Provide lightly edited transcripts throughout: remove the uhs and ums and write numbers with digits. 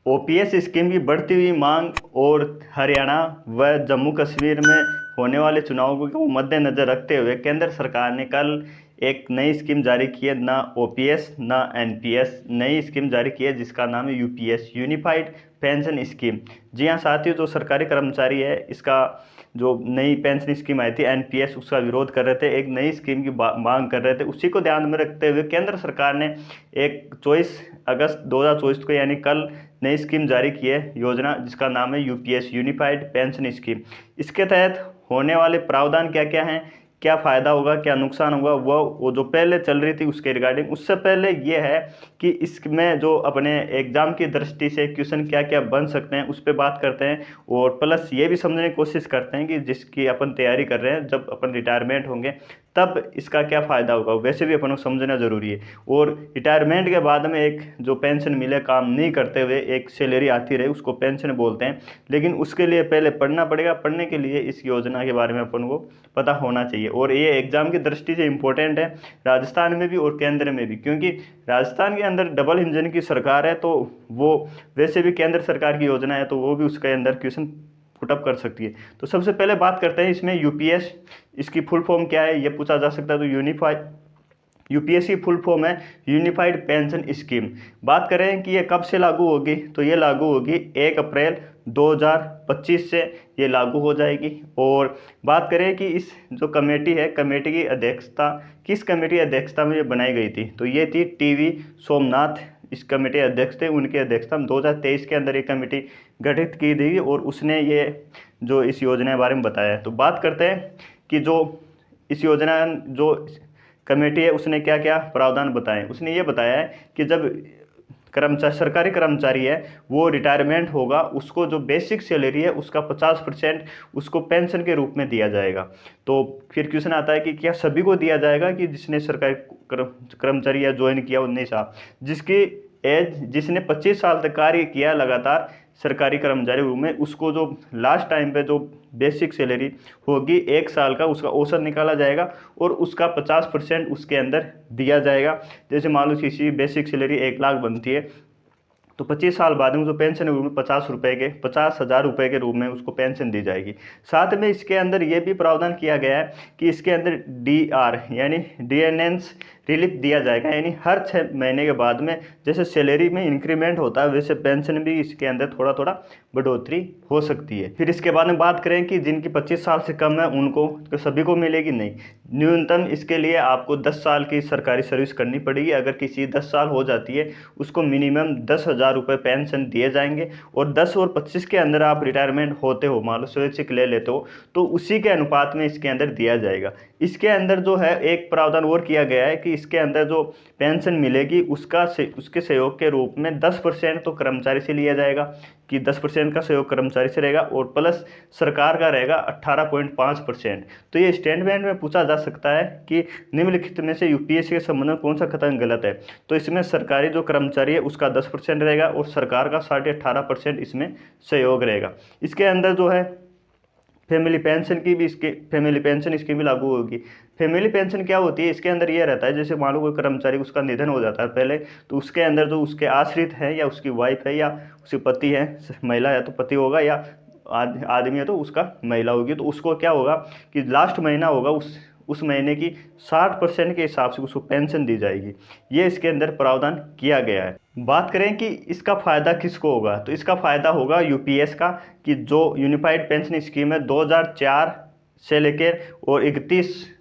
OPS scheme की बढ़ती हुई मांग और हरियाणा व जम्मू कश्मीर में होने वाले चुनावों को मद्देनजर रखते हुए केंद्र सरकार ने कल एक नई स्कीम जारी की है। ना ओपीएस ना एनपीएस, नई स्कीम जारी की है जिसका नाम है यूपीएस, यूनिफाइड पेंशन स्कीम। जी हाँ साथियों, जो सरकारी कर्मचारी है इसका जो नई पेंशन स्कीम आई थी एनपीएस, उसका विरोध कर रहे थे, एक नई स्कीम की मांग कर रहे थे। उसी को ध्यान में रखते हुए केंद्र सरकार ने एक 24 अगस्त 2024 को यानी कल नई स्कीम जारी की है, योजना जिसका नाम है यूपीएस, यूनिफाइड पेंशन स्कीम। इसके तहत होने वाले प्रावधान क्या क्या हैं, क्या फ़ायदा होगा, क्या नुकसान होगा, वो जो पहले चल रही थी उसके रिगार्डिंग। उससे पहले ये है कि इसमें जो अपने एग्ज़ाम की दृष्टि से क्वेश्चन क्या क्या बन सकते हैं उस पर बात करते हैं, और प्लस ये भी समझने की कोशिश करते हैं कि जिसकी अपन तैयारी कर रहे हैं जब अपन रिटायरमेंट होंगे तब इसका क्या फ़ायदा होगा, वैसे भी अपन को समझना ज़रूरी है। और रिटायरमेंट के बाद में एक जो पेंशन मिले काम नहीं करते हुए एक सैलरी आती रहे उसको पेंशन बोलते हैं, लेकिन उसके लिए पहले पढ़ना पड़ेगा। पढ़ने के लिए इस योजना के बारे में अपन को पता होना चाहिए, और ये एग्ज़ाम की दृष्टि से इम्पोर्टेंट है राजस्थान में भी और केंद्र में भी, क्योंकि राजस्थान के अंदर डबल इंजन की सरकार है, तो वो वैसे भी केंद्र सरकार की योजना है तो वो भी उसके अंदर क्वेश्चन पुटअप कर सकती है। तो सबसे पहले बात करते हैं इसमें यूपीएस, इसकी फुल फॉर्म क्या है ये पूछा जा सकता है। तो यूपीएस की फुल फॉर्म है यूनिफाइड पेंशन स्कीम। बात करें कि ये कब से लागू होगी, तो ये लागू होगी 1 अप्रैल 2025 से ये लागू हो जाएगी। और बात करें कि इस जो कमेटी है, कमेटी की अध्यक्षता किस कमेटी अध्यक्षता में ये बनाई गई थी, तो ये थी टीवी सोमनाथ इस कमेटी अध्यक्ष थे, उनके अध्यक्षता में 2023 के अंदर ये कमेटी गठित की थी और उसने ये जो इस योजना के बारे में बताया। तो बात करते हैं कि जो इस योजना जो कमेटी है उसने क्या क्या प्रावधान बताए। उसने ये बताया है कि जब सरकारी कर्मचारी है वो रिटायरमेंट होगा, उसको जो बेसिक सैलरी है उसका 50% उसको पेंशन के रूप में दिया जाएगा। तो फिर क्वेश्चन आता है कि क्या सभी को दिया जाएगा कि जिसने सरकारी कर्मचारी या ज्वाइन किया उन्नीस साल, जिसने 25 साल तक कार्य किया लगातार सरकारी कर्मचारी रूप में, उसको जो लास्ट टाइम पे जो बेसिक सैलरी होगी 1 साल का उसका औसत निकाला जाएगा और उसका 50% उसके अंदर दिया जाएगा। जैसे मान लो किसी बेसिक सैलरी 1 लाख बनती है तो 25 साल बाद में जो पेंशन के रूप में 50,000 रुपये के रूप में उसको पेंशन दी जाएगी। साथ में इसके अंदर ये भी प्रावधान किया गया है कि इसके अंदर डीआर यानी डीएनएस रिलीफ दिया जाएगा, यानी हर 6 महीने के बाद में जैसे सैलरी में इंक्रीमेंट होता है वैसे पेंशन भी इसके अंदर थोड़ा थोड़ा बढ़ोतरी हो सकती है। फिर इसके बाद में बात करें कि जिनकी 25 साल से कम है उनको तो सभी को मिलेगी नहीं, न्यूनतम इसके लिए आपको 10 साल की सरकारी सर्विस करनी पड़ेगी। अगर किसी 10 साल हो जाती है उसको मिनिमम 10,000 रुपये पेंशन दिए जाएंगे, और 10 और 25 के अंदर आप रिटायरमेंट होते हो, मान लो स्वैच्छिक ले लेते हो, तो उसी के अनुपात में इसके अंदर दिया जाएगा। इसके अंदर जो है एक प्रावधान और किया गया है कि इसके अंदर जो पेंशन मिलेगी उसके सहयोग के रूप में 10% तो कर्मचारी से लिया जाएगा, कि 10% का सहयोग कर्मचारी से रहेगा और प्लस सरकार का रहेगा 18.5%। तो ये स्टेटमेंट में पूछा जा सकता है कि निम्नलिखित में से यूपीएससी के संबंध में कौन सा कथन गलत है। तो इसमें सरकारी जो कर्मचारी है उसका 10% रहेगा और सरकार का 18.5% इसमें सहयोग रहेगा। इसके अंदर जो है फैमिली पेंशन स्कीम भी लागू होगी। फैमिली पेंशन क्या होती है, इसके अंदर ये रहता है जैसे मान लो कोई कर्मचारी उसका निधन हो जाता है पहले, तो उसके अंदर जो उसके आश्रित है या उसकी वाइफ है या उसके पति है, महिला है तो पति होगा या आदमी है तो उसका महिला होगी, तो उसको क्या होगा कि लास्ट महीना होगा उस महीने की 60% के हिसाब से उसको पेंशन दी जाएगी। ये इसके अंदर प्रावधान किया गया है। बात करें कि इसका फ़ायदा किसको होगा, तो इसका फ़ायदा होगा यूपीएस का, कि जो यूनिफाइड पेंशन स्कीम है 2004 से लेकर और 31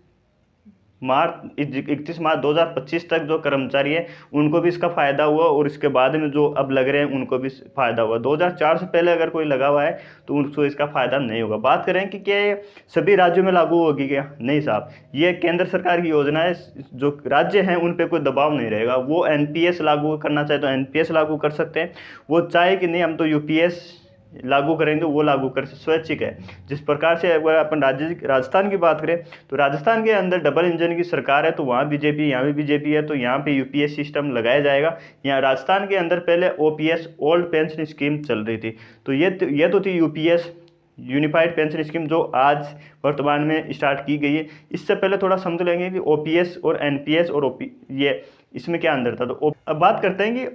मार्च 2025 तक जो कर्मचारी है उनको भी इसका फ़ायदा हुआ, और इसके बाद में जो अब लग रहे हैं उनको भी फ़ायदा हुआ। 2004 से पहले अगर कोई लगा हुआ है तो उनको इसका फ़ायदा नहीं होगा। बात करें कि क्या ये सभी राज्यों में लागू होगी क्या, नहीं साहब, ये केंद्र सरकार की योजना है। जो राज्य हैं उन पर कोई दबाव नहीं रहेगा, वो एनपीएस लागू करना चाहे तो एनपीएस लागू कर सकते हैं, वो चाहे कि नहीं हम तो यूपीएस लागू करेंगे वो लागू कर स्वैच्छिक है। जिस प्रकार से अगर अपन राजस्थान की बात करें तो राजस्थान के अंदर डबल इंजन की सरकार है, तो वहाँ बीजेपी यहाँ भी बीजेपी है, तो यहाँ पे यूपीएस सिस्टम लगाया जाएगा। यहाँ राजस्थान के अंदर पहले ओपीएस ओल्ड पेंशन स्कीम चल रही थी, तो ये तो थी यूपीएस यूनिफाइड पेंशन स्कीम जो आज वर्तमान में स्टार्ट की गई है। इससे पहले थोड़ा समझ लेंगे कि ओपीएस और एनपीएस और ये इसमें क्या अंतर था। तो अब बात करते हैं कि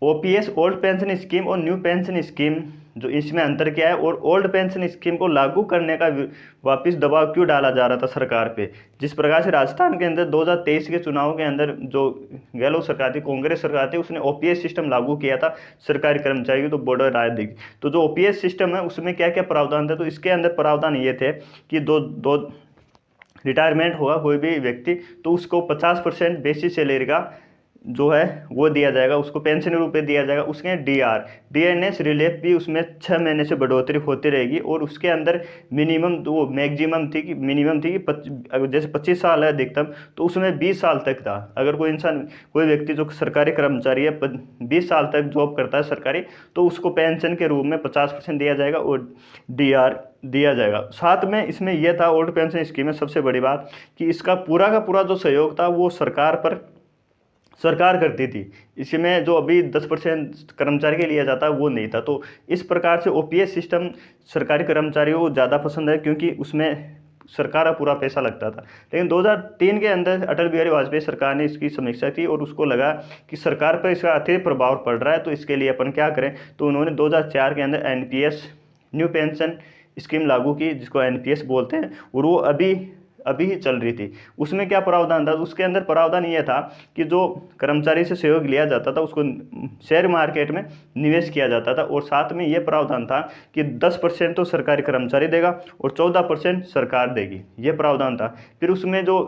ओपीएस ओल्ड पेंशन स्कीम और न्यू पेंशन स्कीम, जो इसमें अंतर क्या है, और ओल्ड पेंशन स्कीम को लागू करने का वापस दबाव क्यों डाला जा रहा था सरकार पे। जिस प्रकार से राजस्थान के अंदर 2023 के चुनाव के अंदर जो गहलोत सरकार थी, कांग्रेस सरकार थी, उसने ओपीएस सिस्टम लागू किया था सरकारी कर्मचारी की, तो बॉर्डर राय दी। तो जो ओपीएस सिस्टम है उसमें क्या क्या प्रावधान थे, तो इसके अंदर प्रावधान ये थे कि दो रिटायरमेंट होगा कोई भी व्यक्ति तो उसको 50% बेसिक सैलरी का जो है वो दिया जाएगा, उसको पेंशन के रूप में दिया जाएगा। उसके डीआरएनएस रिलीफ भी उसमें 6 महीने से बढ़ोतरी होती रहेगी, और उसके अंदर मिनिमम वो मैक्सिमम थी कि मिनिमम थी कि जैसे 25 साल है अधिकतम, तो उसमें 20 साल तक था। अगर कोई इंसान, कोई व्यक्ति जो सरकारी कर्मचारी है 20 साल तक जॉब करता है सरकारी, तो उसको पेंशन के रूप में 50% दिया जाएगा और डीआर दिया जाएगा। साथ में इसमें यह था, ओल्ड पेंशन स्कीम में सबसे बड़ी बात कि इसका पूरा का पूरा जो सहयोग था वो सरकार करती थी। इसमें जो अभी 10% कर्मचारी के लिया जाता है वो नहीं था। तो इस प्रकार से ओपीएस सिस्टम सरकारी कर्मचारियों को ज़्यादा पसंद है, क्योंकि उसमें सरकार का पूरा पैसा लगता था। लेकिन 2003 के अंदर अटल बिहारी वाजपेयी सरकार ने इसकी समीक्षा की और उसको लगा कि सरकार पर इसका अतिरिक्त प्रभाव पड़ रहा है, तो इसके लिए अपन क्या करें। तो उन्होंने 2004 के अंदर एनपीएस न्यू पेंशन स्कीम लागू की, जिसको एनपीएस बोलते हैं, और वो अभी ही चल रही थी। उसमें क्या प्रावधान था, उसके अंदर प्रावधान ये था कि जो कर्मचारी से सहयोग लिया जाता था उसको शेयर मार्केट में निवेश किया जाता था, और साथ में ये प्रावधान था कि 10% तो सरकारी कर्मचारी देगा और 14% सरकार देगी, ये प्रावधान था। फिर उसमें जो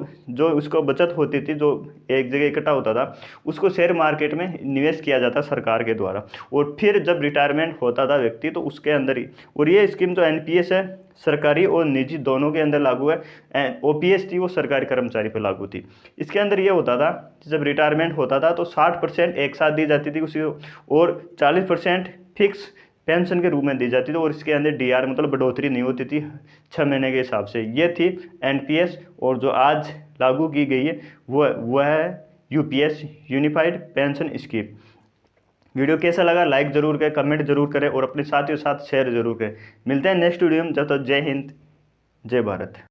उसको बचत होती थी, जो एक जगह इकट्ठा होता था, उसको शेयर मार्केट में निवेश किया जाता सरकार के द्वारा, और फिर जब रिटायरमेंट होता था व्यक्ति तो उसके अंदर ही। और ये स्कीम जो एनपीएस है सरकारी और निजी दोनों के अंदर लागू है। ओपीएस थी वो सरकारी कर्मचारी पे लागू थी। इसके अंदर ये होता था जब रिटायरमेंट होता था तो 60% एक साथ दी जाती थी उसी, और 40% फिक्स पेंशन के रूप में दी जाती थी, और इसके अंदर डीआर मतलब बढ़ोतरी नहीं होती थी 6 महीने के हिसाब से। ये थी एनपीएस, और जो आज लागू की गई है वह है UPS unified pension scheme. Video कैसा लगा लाइक जरूर करें, कमेंट जरूर करें और अपने साथियों के साथ शेयर जरूर करें। मिलते हैं नेक्स्ट वीडियो में, जब तक जय हिंद जय भारत।